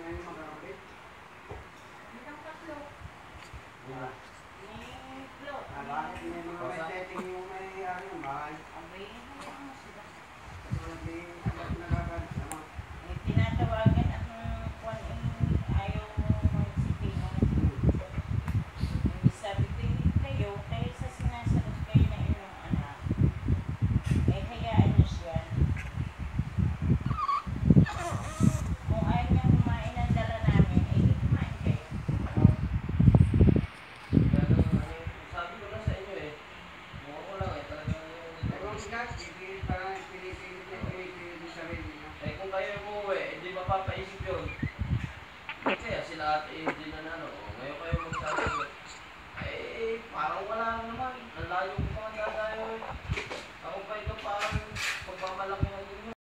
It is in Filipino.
yung magkakapit? Ilang tatlo? Wala. May klo. Bakit may mga setting yung may ano yung bahay? Abay, hayaan mo sila. Kasi hindi nagkakalit naman. Eh, tinatawagan ang kwan ayaw mag-sipino. Sabi ko, kayo sa sinasagot kayo na inyong anak, eh hayaan nyo siya. Kung ayaw niya kumain ng dala namin, eh di kumain kayo. Sabi ko na sa inyo eh. Mukha ko lang eh. Talagang Ewan siya, parang pinipilit yung sarili niya. eh kung kayo umuwi, hindi mapapaisip yun. Kaya sila ate hindi nanalo. Ngayon kayo magsasagot. Eh, parang wala naman. Ang layo